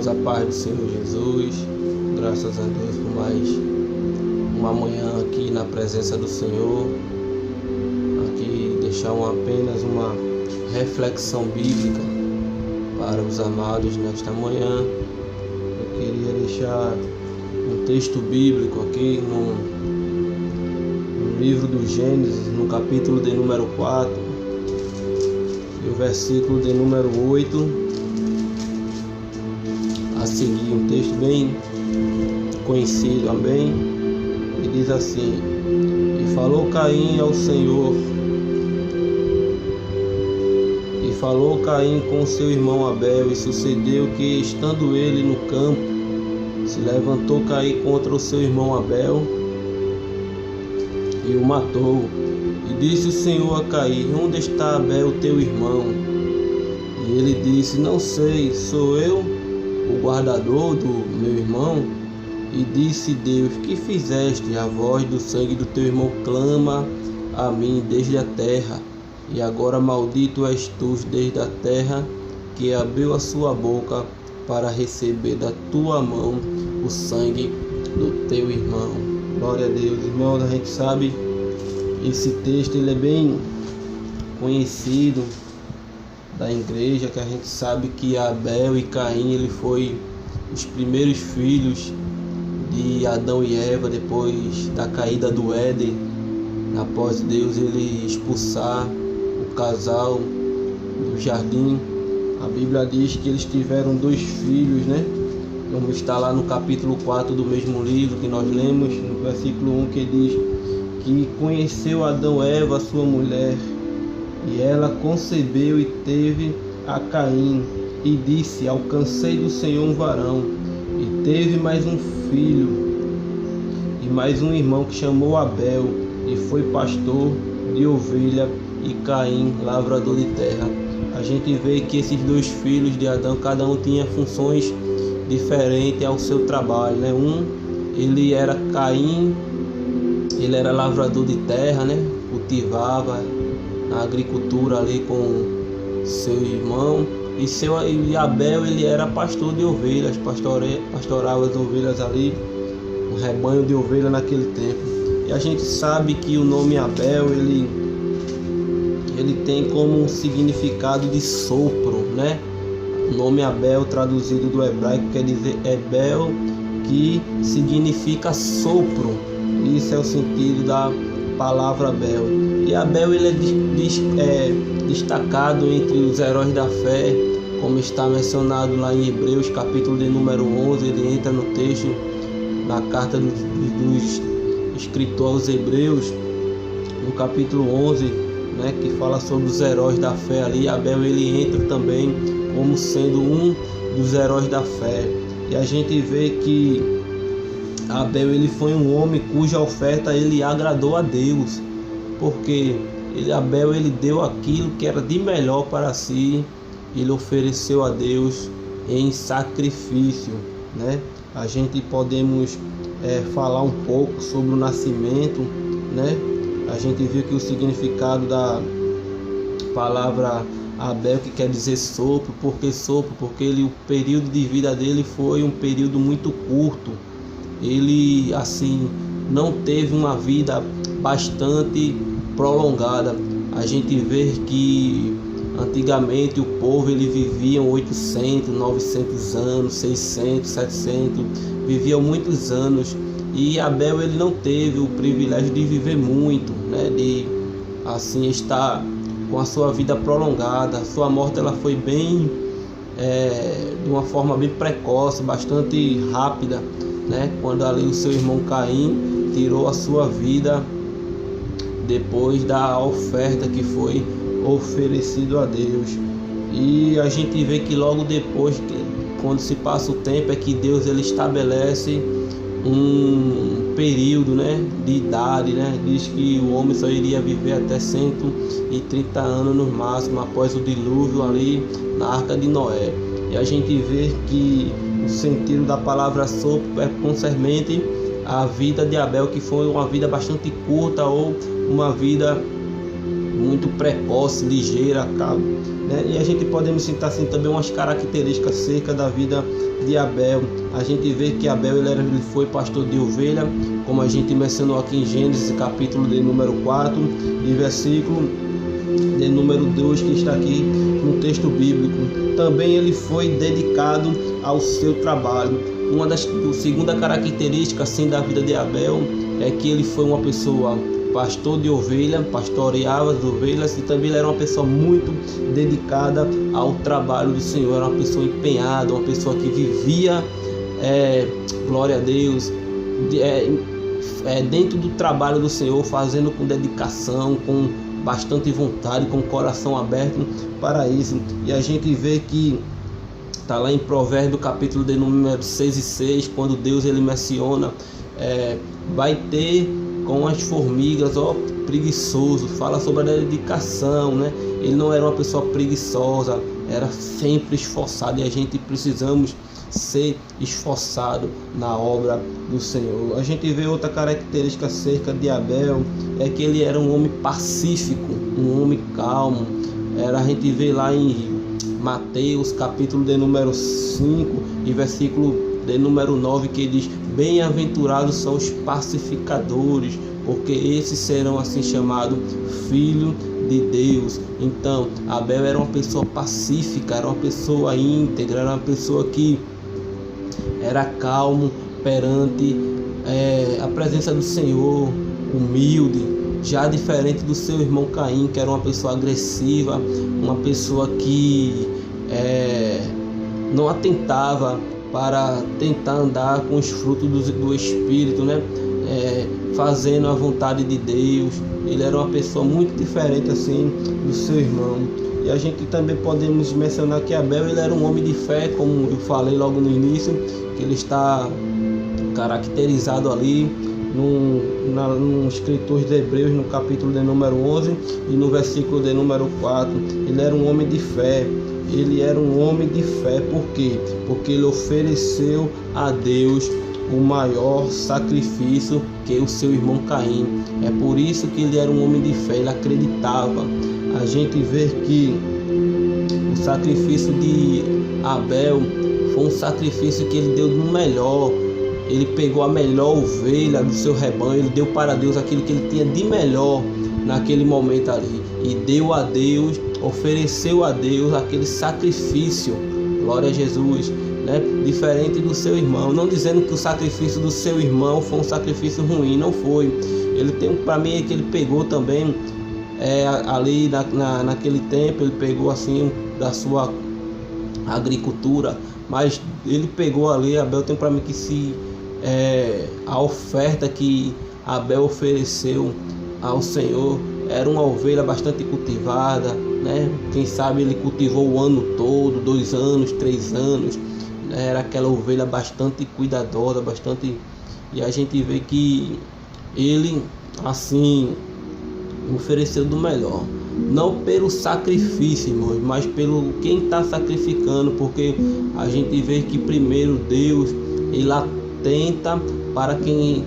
irmãos, a paz do Senhor Jesus. Graças a Deus por mais uma manhã aqui na presença do Senhor. Aqui deixar apenas uma reflexão bíblica para os amados nesta manhã. Eu queria deixar um texto bíblico aqui no livro do Gênesis, no capítulo de número 4 e o versículo de número 8. A seguir, um texto bem conhecido, amém? E diz assim: E falou Caim ao Senhor, e falou Caim com seu irmão Abel, e sucedeu que, estando ele no campo, se levantou Caim contra o seu irmão Abel e o matou. E disse o Senhor a Caim: Onde está Abel teu irmão? E ele disse: Não sei, sou eu o guardador do meu irmão? E disse Deus: Que fizeste? A voz do sangue do teu irmão clama a mim desde a terra, e agora maldito és tu desde a terra, que abriu a sua boca para receber da tua mão o sangue do teu irmão. Glória a Deus. Irmãos, a gente sabe, esse texto ele é bem conhecido da igreja, que a gente sabe que Abel e Caim ele foi os primeiros filhos de Adão e Eva depois da caída do Éden, após Deus ele expulsar o casal do jardim. A Bíblia diz que eles tiveram 2 filhos, né? Vamos estar lá no capítulo 4 do mesmo livro que nós lemos, no versículo 1, que diz que conheceu Adão Eva, sua mulher, e ela concebeu e teve a Caim, e disse: Alcancei do Senhor um varão. E teve mais um filho, e mais um irmão que chamou Abel, e foi pastor de ovelha, e Caim lavrador de terra. A gente vê que esses 2 filhos de Adão, cada um tinha funções diferentes ao seu trabalho, né? Ele era Caim, ele era lavrador de terra, né? Cultivava na agricultura ali com seu irmão, e Abel ele era pastor de ovelhas, pastorava as ovelhas ali, um rebanho de ovelhas naquele tempo. E a gente sabe que o nome Abel ele tem como um significado de sopro, né? O nome Abel, traduzido do hebraico, quer dizer Ebel, que significa sopro. Isso é o sentido da palavra Abel. E Abel ele é destacado entre os heróis da fé, como está mencionado lá em Hebreus, capítulo de número 11. Ele entra no texto, na carta dos escritor aos Hebreus, no capítulo 11, né, que fala sobre os heróis da fé ali. Abel ele entra também como sendo um dos heróis da fé. E a gente vê que Abel ele foi um homem cuja oferta ele agradou a Deus, porque Abel ele deu aquilo que era de melhor para si, ele ofereceu a Deus em sacrifício, né? A gente podemos falar um pouco sobre o nascimento, né? A gente viu que o significado da palavra Abel, que quer dizer sopro, porque o período de vida dele foi um período muito curto. Ele assim não teve uma vida bastante prolongada. A gente vê que antigamente o povo ele vivia 800, 900 anos, 600, 700, viviam muitos anos, e Abel ele não teve o privilégio de viver muito, né? De assim estar com a sua vida prolongada. A sua morte ela foi bem de uma forma bem precoce, bastante rápida, né? Quando ali o seu irmão Caim tirou a sua vida depois da oferta que foi oferecido a Deus. E a gente vê que logo depois, quando se passa o tempo, é que Deus ele estabelece um período, né, de idade, né? Diz que o homem só iria viver até 130 anos no máximo, após o dilúvio ali na Arca de Noé. E a gente vê que o sentido da palavra sopro é concernente à vida de Abel, que foi uma vida bastante curta, ou uma vida muito precoce, ligeira, né? E a gente pode citar assim também umas características acerca da vida de Abel. A gente vê que Abel ele foi pastor de ovelha, como a gente mencionou aqui em Gênesis capítulo de número 4 e versículo de número 2, que está aqui no texto bíblico. Também ele foi dedicado ao seu trabalho. Segunda característica assim da vida de Abel é que ele foi uma pessoa pastor de ovelha, pastoreava as ovelhas, e também ele era uma pessoa muito dedicada ao trabalho do Senhor, era uma pessoa empenhada, uma pessoa que vivia, glória a Deus, dentro do trabalho do Senhor, fazendo com dedicação, com bastante vontade, com o coração aberto para isso. E a gente vê que está lá em Provérbios capítulo de número 6 e 6, quando Deus ele menciona, vai ter com as formigas, preguiçoso, fala sobre a dedicação, né? Ele não era uma pessoa preguiçosa, era sempre esforçado, e a gente precisamos ser esforçado na obra do Senhor. A gente vê outra característica acerca de Abel, é que ele era um homem pacífico, um homem calmo. A gente vê lá em Mateus capítulo de número 5 e versículo de número 9, que diz: bem-aventurados são os pacificadores, porque esses serão assim chamados filhos de Deus. Então Abel era uma pessoa pacífica, era uma pessoa íntegra, era uma pessoa que era calmo perante a presença do Senhor, humilde, já diferente do seu irmão Caim, que era uma pessoa agressiva, uma pessoa que não atentava para tentar andar com os frutos do Espírito, né? Fazendo a vontade de Deus. Ele era uma pessoa muito diferente assim do seu irmão. E a gente também podemos mencionar que Abel ele era um homem de fé, como eu falei logo no início, que ele está caracterizado ali no escritor de Hebreus, no capítulo de número 11 e no versículo de número 4. Ele era um homem de fé. Ele era um homem de fé, por quê? Porque ele ofereceu a Deus o maior sacrifício que o seu irmão Caim. É por isso que ele era um homem de fé, ele acreditava. A gente vê que o sacrifício de Abel foi um sacrifício que ele deu no melhor. Ele pegou a melhor ovelha do seu rebanho, ele deu para Deus aquilo que ele tinha de melhor naquele momento ali, e deu a Deus, ofereceu a Deus aquele sacrifício, glória a Jesus, né? Diferente do seu irmão, não dizendo que o sacrifício do seu irmão foi um sacrifício ruim, não foi. Ele tem, para mim, é que ele pegou também ali naquele tempo, ele pegou assim da sua agricultura, mas ele pegou ali, Abel tem para mim que a oferta que Abel ofereceu ao Senhor era uma ovelha bastante cultivada, né? Quem sabe ele cultivou o ano todo, 2 anos, 3 anos, né? Era aquela ovelha bastante cuidadosa, bastante, e a gente vê que ele assim ofereceu do melhor, não pelo sacrifício, irmãos, mas pelo quem está sacrificando, porque a gente vê que primeiro Deus ele atenta para quem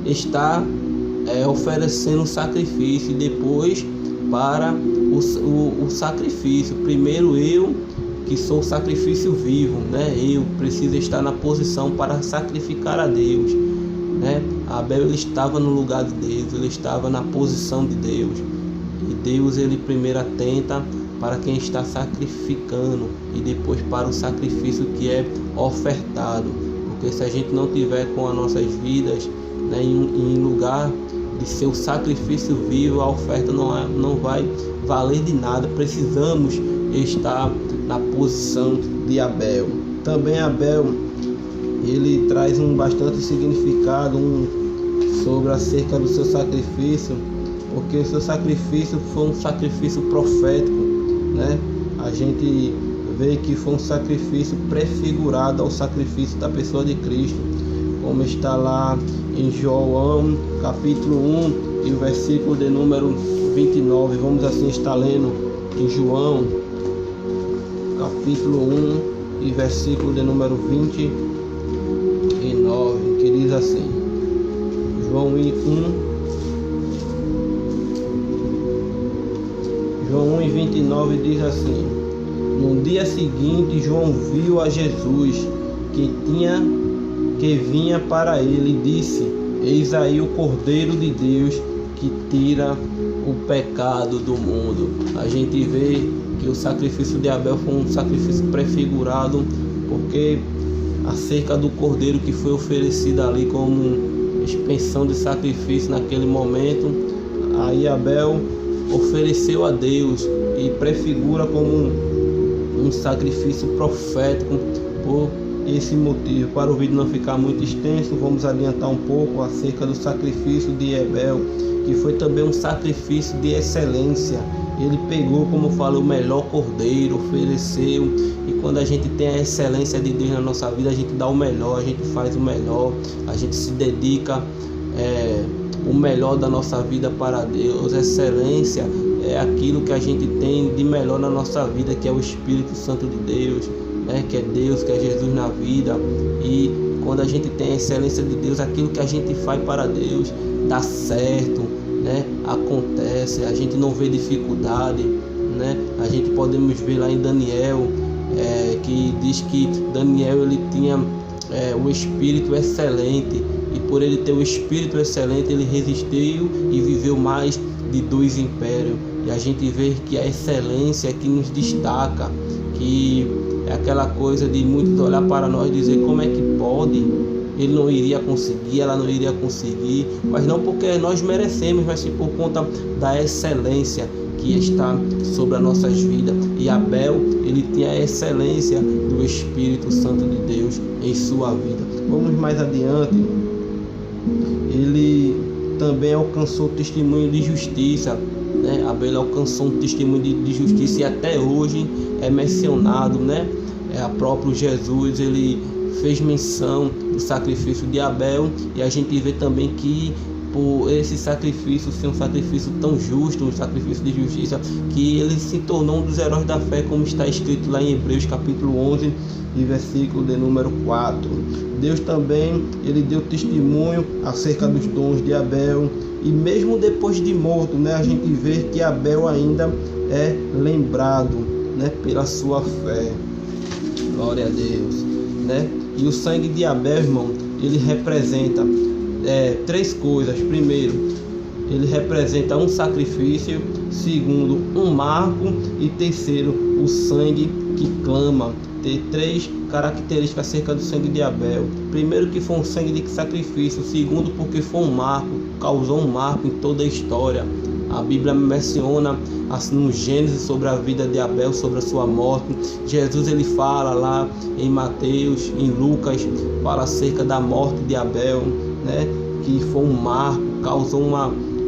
está oferecendo o sacrifício, e depois para o sacrifício. Primeiro eu, que sou o sacrifício vivo, né? Eu preciso estar na posição para sacrificar a Deus, né? Abel ele estava no lugar de Deus, ele estava na posição de Deus, e Deus ele primeiro atenta para quem está sacrificando e depois para o sacrifício que é ofertado, porque se a gente não tiver com as nossas vidas, né, em lugar de ser o sacrifício vivo, a oferta não vai valer de nada. Precisamos estar na posição de Abel. Também Abel ele traz bastante significado sobre acerca do seu sacrifício, porque o seu sacrifício foi um sacrifício profético, né? A gente vê que foi um sacrifício prefigurado ao sacrifício da pessoa de Cristo, como está lá em João capítulo 1 e o versículo de número 29. Vamos assim estar lendo em João capítulo 1 e versículo de número 29, que diz assim: João 1, João 1:29 diz assim: no dia seguinte, João viu a Jesus que vinha para ele e disse: eis aí o Cordeiro de Deus que tira o pecado do mundo. A gente vê que o sacrifício de Abel foi um sacrifício prefigurado, porque acerca do cordeiro que foi oferecido ali como expensão de sacrifício naquele momento, aí Abel ofereceu a Deus e prefigura como um sacrifício profético. Por esse motivo, para o vídeo não ficar muito extenso, vamos adiantar um pouco acerca do sacrifício de Abel, que foi também um sacrifício de excelência. Ele pegou, como eu falei, o melhor cordeiro, ofereceu. E quando a gente tem a excelência de Deus na nossa vida, a gente dá o melhor, a gente faz o melhor, a gente se dedica o melhor da nossa vida para Deus. Excelência é aquilo que a gente tem de melhor na nossa vida, que é o Espírito Santo de Deus, né? Que é Deus, que é Jesus na vida. E quando a gente tem a excelência de Deus, aquilo que a gente faz para Deus dá certo, né? Acontece, a gente não vê dificuldade, né? A gente podemos ver lá em Daniel, que diz que Daniel ele tinha o espírito excelente, e por ele ter o espírito excelente ele resistiu e viveu mais de 2 impérios. E a gente vê que a excelência é que nos destaca, que é aquela coisa de muitos olhar para nós e dizer: como é que pode? Ele não iria conseguir, ela não iria conseguir, mas não porque nós merecemos, mas sim por conta da excelência que está sobre as nossas vidas. E Abel, ele tinha a excelência do Espírito Santo de Deus em sua vida. Vamos mais adiante. Ele também alcançou o testemunho de justiça, né? Abel alcançou um testemunho de justiça e até hoje é mencionado, né? A próprio Jesus, ele fez menção do sacrifício de Abel, e a gente vê também que por esse sacrifício ser um sacrifício tão justo, um sacrifício de justiça, que ele se tornou um dos heróis da fé, como está escrito lá em Hebreus capítulo 11 e versículo de número 4. Deus também, ele deu testemunho acerca dos dons de Abel, e mesmo depois de morto, né, a gente vê que Abel ainda é lembrado, né, pela sua fé. Glória a Deus, né? E o sangue de Abel, irmão, ele representa 3 coisas. Primeiro, ele representa um sacrifício. Segundo, um marco. E terceiro, o sangue que clama. Tem 3 características acerca do sangue de Abel. Primeiro, que foi um sangue de sacrifício. Segundo, porque foi um marco, causou um marco em toda a história. A Bíblia menciona no Gênesis sobre a vida de Abel, sobre a sua morte. Jesus ele fala lá em Mateus, em Lucas, fala acerca da morte de Abel, né? Que foi um marco,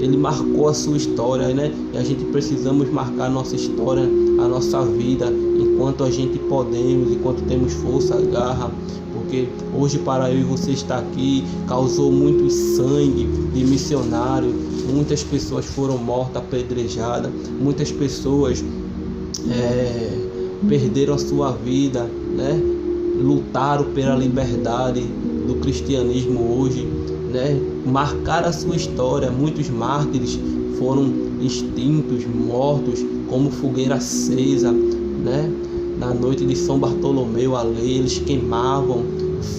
ele marcou a sua história, né? E a gente precisamos marcar a nossa história, a nossa vida, enquanto a gente podemos, enquanto temos força, garra. Porque hoje, para eu e você estar aqui, causou muito sangue de missionário. Muitas pessoas foram mortas, apedrejadas. Muitas pessoas perderam a sua vida, né? Lutaram pela liberdade do cristianismo hoje, né? Marcaram a sua história. Muitos mártires foram extintos, mortos, como fogueira acesa, né? Na noite de São Bartolomeu, ali eles queimavam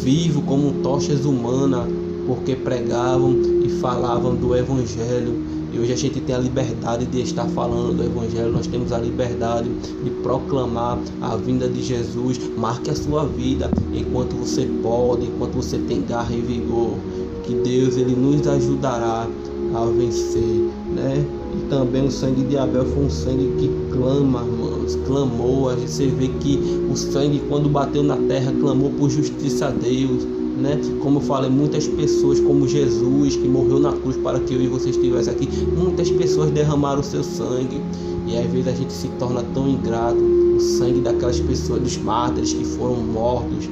vivo como tochas humanas, porque pregavam e falavam do Evangelho. E hoje a gente tem a liberdade de estar falando do Evangelho, nós temos a liberdade de proclamar a vinda de Jesus. Marque a sua vida enquanto você pode, enquanto você tem garra e vigor, que Deus ele nos ajudará a vencer, né? E também o sangue de Abel foi um sangue que clama, irmãos, clamou. A gente vê que o sangue, quando bateu na terra, clamou por justiça a Deus, né? Como eu falei, muitas pessoas, como Jesus, que morreu na cruz para que eu e você estivesse aqui, muitas pessoas derramaram o seu sangue, e às vezes a gente se torna tão ingrato. O sangue daquelas pessoas, dos mártires que foram mortos,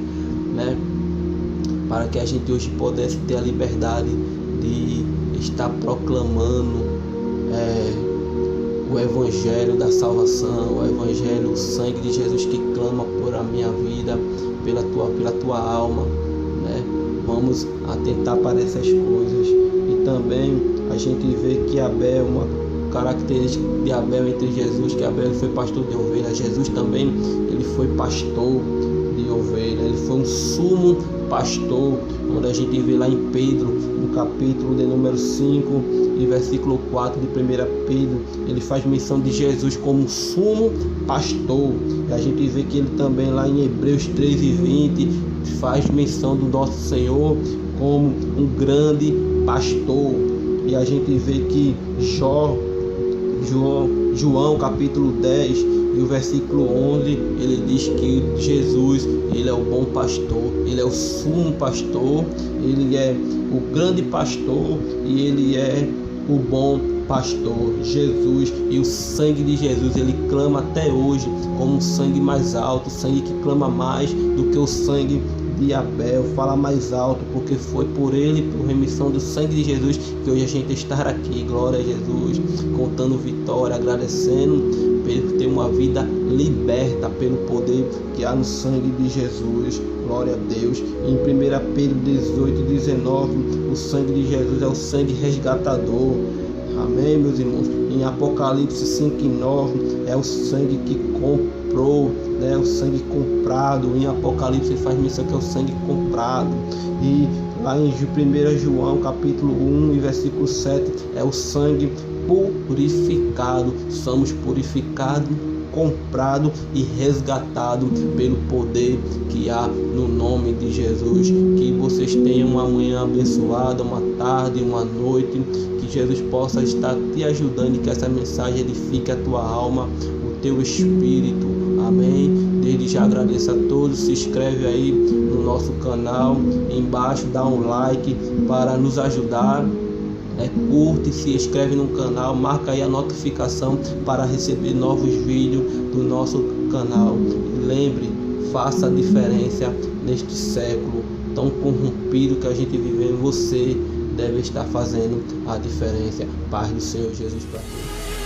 né? Para que a gente hoje pudesse ter a liberdade de estar proclamando o Evangelho da salvação, o Evangelho, o sangue de Jesus que clama por a minha vida, pela tua alma, né? Vamos atentar para essas coisas. E também a gente vê que Abel, característica de Abel entre Jesus, que Abel foi pastor de ovelha, Jesus também ele foi pastor de ovelha, ele foi um sumo pastor, onde a gente vê lá em Pedro, no capítulo de número 5 e versículo 4 de 1 Pedro, ele faz menção de Jesus como sumo pastor, e a gente vê que ele também lá em Hebreus 13:20 faz menção do nosso Senhor como um grande pastor, e a gente vê que João capítulo 10 e o versículo 11, ele diz que Jesus, ele é o bom pastor, ele é o sumo pastor, ele é o grande pastor e ele é o bom pastor. Jesus, e o sangue de Jesus, ele clama até hoje como um sangue mais alto, sangue que clama mais do que o sangue de Abel, fala mais alto, porque foi por ele, por remissão do sangue de Jesus, que hoje a gente está aqui. Glória a Jesus, contando vitória, agradecendo por ter uma vida liberta pelo poder que há no sangue de Jesus. Glória a Deus. Em 1 Pedro 18:19, o sangue de Jesus é o sangue resgatador. Amém, meus irmãos. Em Apocalipse 5:9 é o sangue que comprou, né? O sangue comprado. Em Apocalipse ele faz menção que é o sangue comprado. E lá em 1 João capítulo 1 e versículo 7 é o sangue purificado. Somos purificados, comprado e resgatado pelo poder que há no nome de Jesus. Que vocês tenham uma manhã abençoada, uma tarde, uma noite, que Jesus possa estar te ajudando e que essa mensagem edifique a tua alma, o teu espírito. Amém. Desde já agradeço a todos. Se inscreve aí no nosso canal, embaixo dá um like para nos ajudar. Curte, se inscreve no canal, marca aí a notificação para receber novos vídeos do nosso canal. E lembre, faça a diferença neste século tão corrompido que a gente vive. Você deve estar fazendo a diferença. Paz do Senhor Jesus para todos.